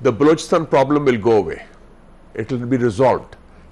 the Balochistan problem will go away, it will be resolved।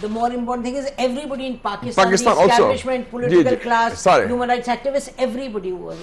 the more important thing is everybody in Pakistan, the establishment, political class, human rights activists, everybody was।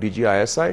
DG ISI,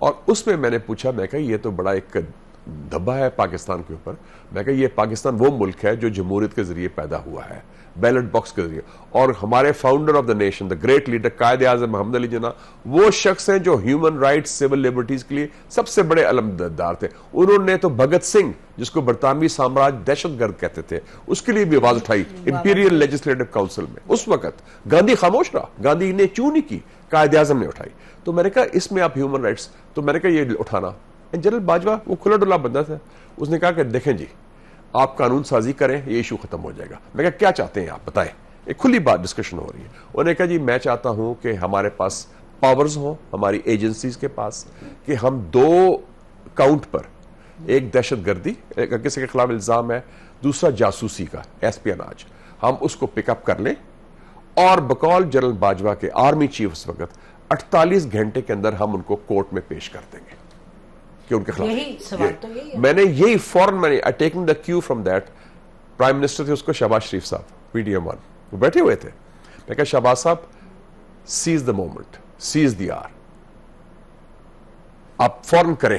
اور اس میں میں نے پوچھا, میں کہا یہ تو بڑا ایک دھبا ہے پاکستان کے اوپر. میں کہا یہ پاکستان وہ ملک ہے جو جمہوریت کے ذریعے پیدا ہوا ہے, بیلٹ باکس کے ذریعے, اور ہمارے founder of the nation, the great leader Quaid Azam محمد علی جناح, وہ شخص ہیں جو ہیومن رائٹس, سول لبرٹیز کے لیے سب سے بڑے علمبردار تھے. انہوں نے تو بھگت سنگھ, جس کو برطانوی سامراج دہشت گرد کہتے تھے, اس کے لیے بھی آواز اٹھائی امپیریل لیجسلیٹو کاؤنسل میں. اس وقت گاندھی خاموش رہا, گاندھی نے کیوں نہیں کی, قائد اعظم نے اٹھائی. تو میں نے کہا اس میں آپ ہیومن رائٹس, تو میں نے کہا یہ اٹھانا. جنرل باجوہ وہ کھلا ڈلا بندہ تھا, اس نے کہا کہ دیکھیں جی آپ قانون سازی کریں, یہ ایشو ختم ہو جائے گا. میں کہا کیا چاہتے ہیں آپ بتائیں, ایک کھلی بات ڈسکشن ہو رہی ہے. انہوں نے کہا جی میں چاہتا ہوں کہ ہمارے پاس پاورز ہوں, ہماری ایجنسیز کے پاس, کہ ہم 2 کاؤنٹ پر, ایک دہشت گردی کسی کے خلاف الزام ہے, دوسرا جاسوسی کا ایسپیاناج, ہم اس کو پک اپ کر لیں اور بقول جنرل باجوہ کے آرمی چیف اس وقت 48 گھنٹے کے اندر ہم ان کو کورٹ میں پیش کر دیں گے کہ ان کے خلاف. یہی سوال تو یہی ہے. میں نے یہی فوراً میں نے taking the cue from that, prime minister تھے اس کو شہباز شریف صاحب, PDM-1, وہ بیٹھے ہوئے تھے. میں کہا شہباز صاحب seize the moment, seize the hour, آپ فوراً کریں.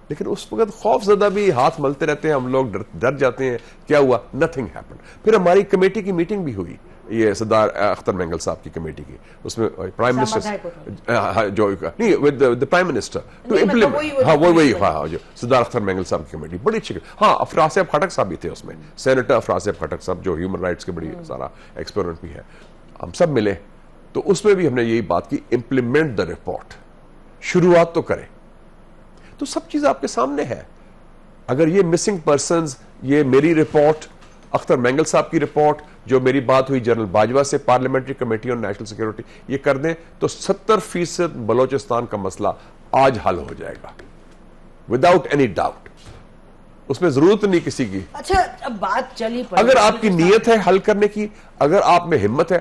لیکن اس وقت خوف زدہ بھی ہاتھ ملتے رہتے ہیں ہم لوگ, ڈر جاتے ہیں. کیا ہوا؟ Nothing happen. پھر ہماری کمیٹی کی میٹنگ بھی ہوئی, یہ سردار اختر مینگل صاحب کی کمیٹی کی, اس میں پرائم منسٹر جو نہیں with the prime minister to implement, ہاں وہی جو سردار اختر مینگل صاحب کی کمیٹی بڑی اچھی. ہاں افراسیاب خٹک صاحب بھی تھے اس میں, سینیٹر افراسیاب خٹک صاحب جو ہیومن رائٹس کے بڑی سارا ایکسپیرمنٹ بھی ہے. ہم سب ملے تو اس میں بھی ہم نے یہی بات کی, امپلیمنٹ دا رپورٹ, شروعات تو کریں. تو سب چیز آپ کے سامنے ہے. اگر یہ مسنگ پرسنز, یہ میری رپورٹ, اختر مینگل صاحب کی رپورٹ, جو میری بات ہوئی جنرل باجوہ سے پارلیمنٹری کمیٹی اور نیشنل سیکیورٹی, یہ کر دیں تو 70% بلوچستان کا مسئلہ آج حل ہو جائے گا وداؤٹ اینی ڈاؤٹ. اس میں ضرورت نہیں کسی کی. اچھا اب بات چلی پڑی, اگر آپ کی نیت ہے حل کرنے کی, اگر آپ میں ہمت ہے.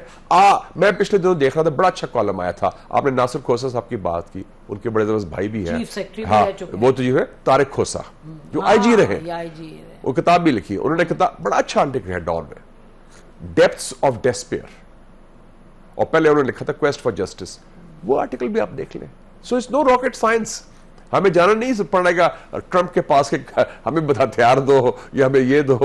میں پچھلے دنوں دیکھ رہا تھا, بڑا اچھا کالم آیا تھا, آپ نے ناصر کھوسا صاحب کی بات کی, ان کے بڑے زبردست بھائی بھی ہیں, ہاں وہ تو جو ہے طارق کھوسا جو آئی جی رہے, وہ کتاب بھی لکھی. انہوں نے کتاب بڑا اچھا آرٹیکل ہے ڈان میں, ڈیپتھس آف ڈیسپیئر, اور پہلے انہوں نے لکھا تھا کویسٹ فار جسٹس. وہ آرٹیکل بھی آپ دیکھ لیں. So it's no rocket science. ہمیں جانا نہیں پڑے گا ٹرمپ کے پاس کہ ہمیں ہتھیار دو یا ہمیں یہ دو.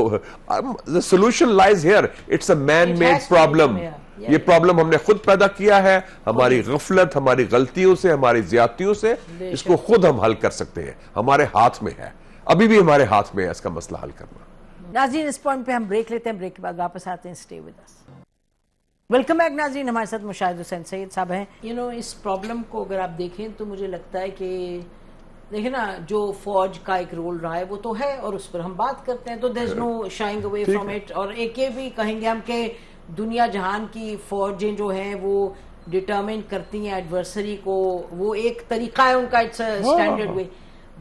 The solution lies here. It's a man-made problem. یہ پرابلم ہم نے خود پیدا کیا ہے, ہماری غفلت, ہماری غلطیوں سے, ہماری زیادتیوں سے. اس کو خود ہم حل کر سکتے ہیں, ہمارے ہاتھ میں ہے, ابھی بھی ہمارے ہاتھ میں ہے اس کا مسئلہ حل کرنا. ناظرین اس پوائنٹ پہ ہم بریک لیتے ہیں, بریک کے بعد واپس آتے ہیں. Stay with us. Welcome back ناظرین, ہمارے ساتھ مشاہد حسین سید صاحب ہیں. اس پرابلم کو اگر آپ دیکھیں تو مجھے لگتا ہے کہ دیکھیں نا, جو فوج کا ایک رول رہا ہے وہ تو ہے, اور اس پر ہم بات کرتے ہیں, تو there is no shying away from it. اور ایک یہ بھی کہیں گے ہم کہ دنیا جہان کی فوجیں جو ہیں وہ ڈٹرمن کرتی ہیں ایڈورسری کو, وہ ایک طریقہ ہے ان کا, اٹس اے اسٹینڈرڈ وے.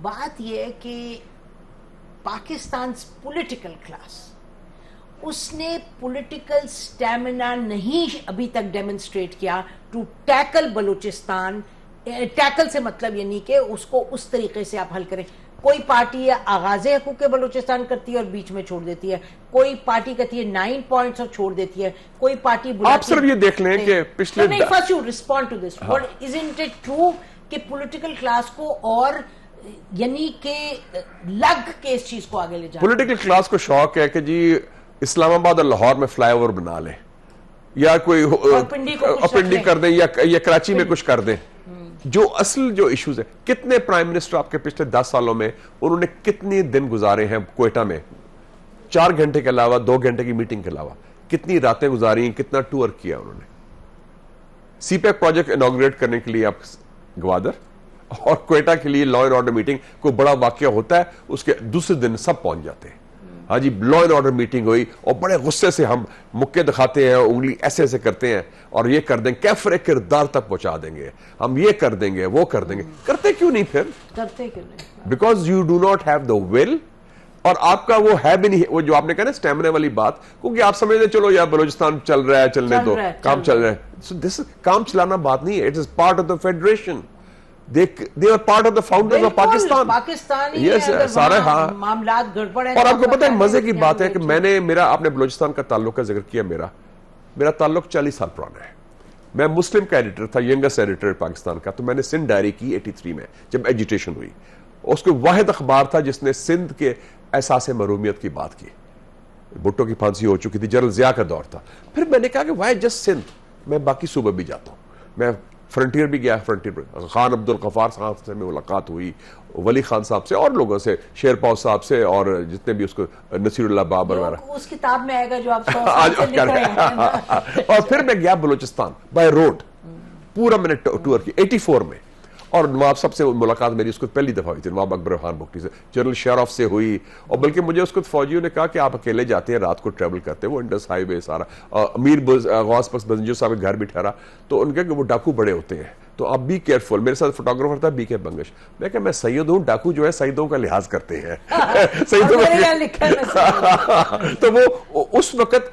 بات یہ ہے کہ پاکستان پولیٹیکل کلاس, اس نے پولیٹیکل سٹیمنا نہیں ابھی تک ڈیمونسٹریٹ کیا ٹو ٹیکل بلوچستان. ٹیکل سے مطلب یہ نہیں کہ اس کو اس طریقے سے آپ حل کریں. کوئی پارٹی آغاز حقوق بلوچستان کرتی ہے اور بیچ میں چھوڑ دیتی ہے, کوئی پارٹی کہتی ہے 9 پوائنٹس اور چھوڑ دیتی ہے, کوئی پارٹی آپ صرف یہ دیکھ لیں کہ پچھلے first you respond to this, isn't it true کہ پولیٹیکل کلاس کو اور یعنی کہ لگ کے اس چیز کو آگے لے جائیں. پولیٹیکل کلاس کو شوق ہے کہ جی اسلام آباد اور لاہور میں فلائی اوور بنا لیں, یا کوئی پنڈی کر دیں, یا کراچی میں کچھ کر دیں. جو اصل جو ایشوز ہیں, کتنے پرائم منسٹر آپ کے پچھلے 10 سالوں میں انہوں نے کتنے دن گزارے ہیں کوئٹہ میں, 4 گھنٹے کے علاوہ 2 گھنٹے کی میٹنگ کے علاوہ کتنی راتیں گزاری ہیں, کتنا ٹور کیا انہوں نے. سی پیک پروجیکٹ انوگریٹ کرنے کے لیے آپ گوادر, اور کوئٹہ کے لیے لا اینڈ آرڈر میٹنگ, کوئی بڑا واقعہ ہوتا ہے اس کے دوسرے دن سب پہنچ جاتے ہیں. ہاں جی, لا اینڈ آرڈر میٹنگ ہوئی اور بڑے غصے سے ہم مکے دکھاتے ہیں, انگلی ایسے ایسے کرتے ہیں اور یہ کر دیں, کیفر کردار تک پہنچا دیں گے, ہم یہ کر دیں گے, وہ کر دیں گے. کرتے کیوں نہیں پھر؟ کرتے کیوں نہیں؟ Because you do not have the will, اور آپ کا وہ ہے بھی نہیں, وہ جو آپ نے کہا نا اسٹیمنا والی بات, کیونکہ آپ سمجھتے چلو یار بلوچستان چل رہا ہے, چلنے دو, کام چل رہا ہے. سو دس کام چلانا بات نہیں ہے, it is part of the federation. They are part of the founders of Pakistan. Pakistani ہے سارے معاملات گڑبڑ ہیں. اور آپ کو پتہ ہے مزے کی بات ہے کہ میں نے آپ نے بلوچستان کا تعلق کا ذکر کیا, میرا تعلق 40 سال پرانا ہے. میں مسلم کا ایڈیٹر تھا, ینگسٹ ایڈیٹر پاکستان کا, تو میں نے سندھ ڈائری کی 83 میں جب ایجیٹیشن ہوئی. اس کو واحد اخبار تھا جس نے سندھ کے احساس محرومیت کی بات کی. بھٹو کی پھانسی ہو چکی تھی, جنرل ضیاء کا دور تھا. پھر میں نے کہا کہ وائی جسٹ سندھ, میں باقی صوبے بھی جاتا ہوں. میں فرنٹیئر بھی گیا, فرنٹیئر پر خان عبد الغفار صاحب سے ملاقات ہوئی, ولی خان صاحب سے اور لوگوں سے, شیر پاؤ صاحب سے, اور جتنے بھی اس کو نصیر اللہ بابر وغیرہ اس کتاب میں آئے گا جو آپ 100 سال سے لکھ رہے ہیں. اور پھر میں گیا بلوچستان بائی روڈ, پورا میں نے ٹور کی 84 میں. اور نواب صاحب سے ملاقات میری اس کو پہلی دفعہ ہوئی تھی, نواب اکبر خان بگٹی سے, جنرل شیروف سے ہوئی. اور بلکہ مجھے اس کو فوجیوں نے کہا کہ آپ اکیلے جاتے ہیں, رات کو ٹریول کرتے ہیں, وہ انڈس ہائی وے سارا. امیر غوث بخش بزنجو صاحب کے گھر بھی ٹھہرا, تو ان کے کہ وہ ڈاکو بڑے ہوتے ہیں, تو آپ بی کیئرفل. میرے ساتھ فوٹوگرافر تھا بی کے بنگش. میں کہ میں سید ہوں, ڈاکو جو ہے سیدوں کا لحاظ کرتے ہیں. تو وہ اس وقت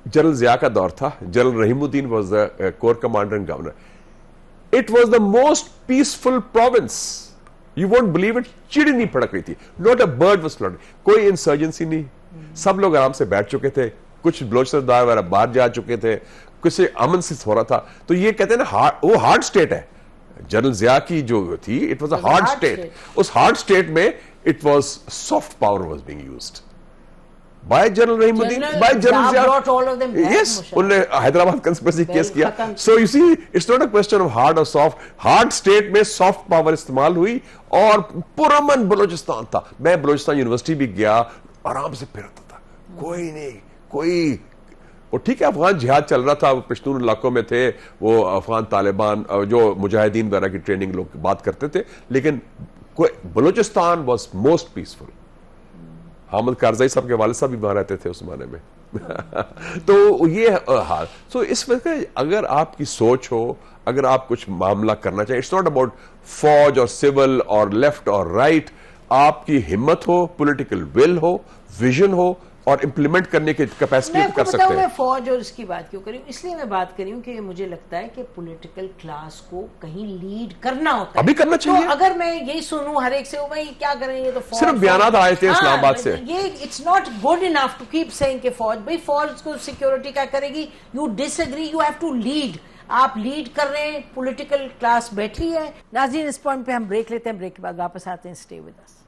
جنرل ضیاء کا دور تھا. General Rahim Uddin was the corps commander and governor. It was the most peaceful province. You won't believe it. چڑی نہیں پھڑک رہی تھی. Not a bird was fluttering. کوئی انسرجنسی نہیں. سب لوگ آرام سے بیٹھ چکے تھے. کچھ بلوچستان وغیرہ باہر جا چکے تھے. کچھ امن سے ہو رہا تھا. تو یہ کہتے ہیں نا وہ ہارڈ اسٹیٹ ہے. جنرل ضیاء کی جو تھی it was a hard state. اس ہارڈ اسٹیٹ میں it was soft power was being used. by General Rahim Uddin, by General Zia brought all of them back. Yes, انہوں نے حیدرآباد کنسپریسی کیس کیا. So you see, it's not a question of hard or soft. hard state میں soft power استعمال ہوئی اور پرامن بلوچستان تھا. میں بلوچستان یونیورسٹی بھی گیا, آرام سے پھرتا تھا, کوئی نہیں, کوئی. وہ ٹھیک ہے افغان جہاد چل رہا تھا, وہ پشتون علاقوں میں تھے, وہ افغان طالبان جو مجاہدین وغیرہ کی ٹریننگ لوگ بات کرتے تھے, لیکن Balochistan was most peaceful. Hamid Karzai صاحب کے والد صاحب بھی وہاں رہتے تھے اس زمانے میں. تو یہ حال. سو اس وقت اگر آپ کی سوچ ہو, اگر آپ کچھ معاملہ کرنا چاہیں, اٹس ناٹ اباؤٹ فوج اور سول اور لیفٹ اور رائٹ. آپ کی ہمت ہو, پولیٹیکل ول ہو, ویژن ہو, اور امپلیمنٹ کرنے کی کیپیسٹی کر سکتے ہیں. میں فوج اور اس کی بات کیوں کری ہوں, اس لیے میں بات کری ہوں کہ مجھے لگتا ہے کہ پولیٹیکل کلاس کو کہیں لیڈ کرنا ہوتا ہے, ابھی کرنا چاہیے. تو اگر میں یہی سنوں ہر ایک سے, بھائی کیا کریں, یہ تو فوج, صرف بیانات آئے تھے اسلام آباد سے, یہ it's not good enough to keep saying کہ فوج, بھائی فوج کو سیکورٹی کیا کرے گی. You disagree, you have to lead. آپ لیڈ کر رہے ہیں, پولیٹیکل کلاس بیٹھی ہے. ناظرین اس پوائنٹ پہ ہم بریک لیتے ہیں, بریک کے بعد واپس آتے ہیں. Stay with us.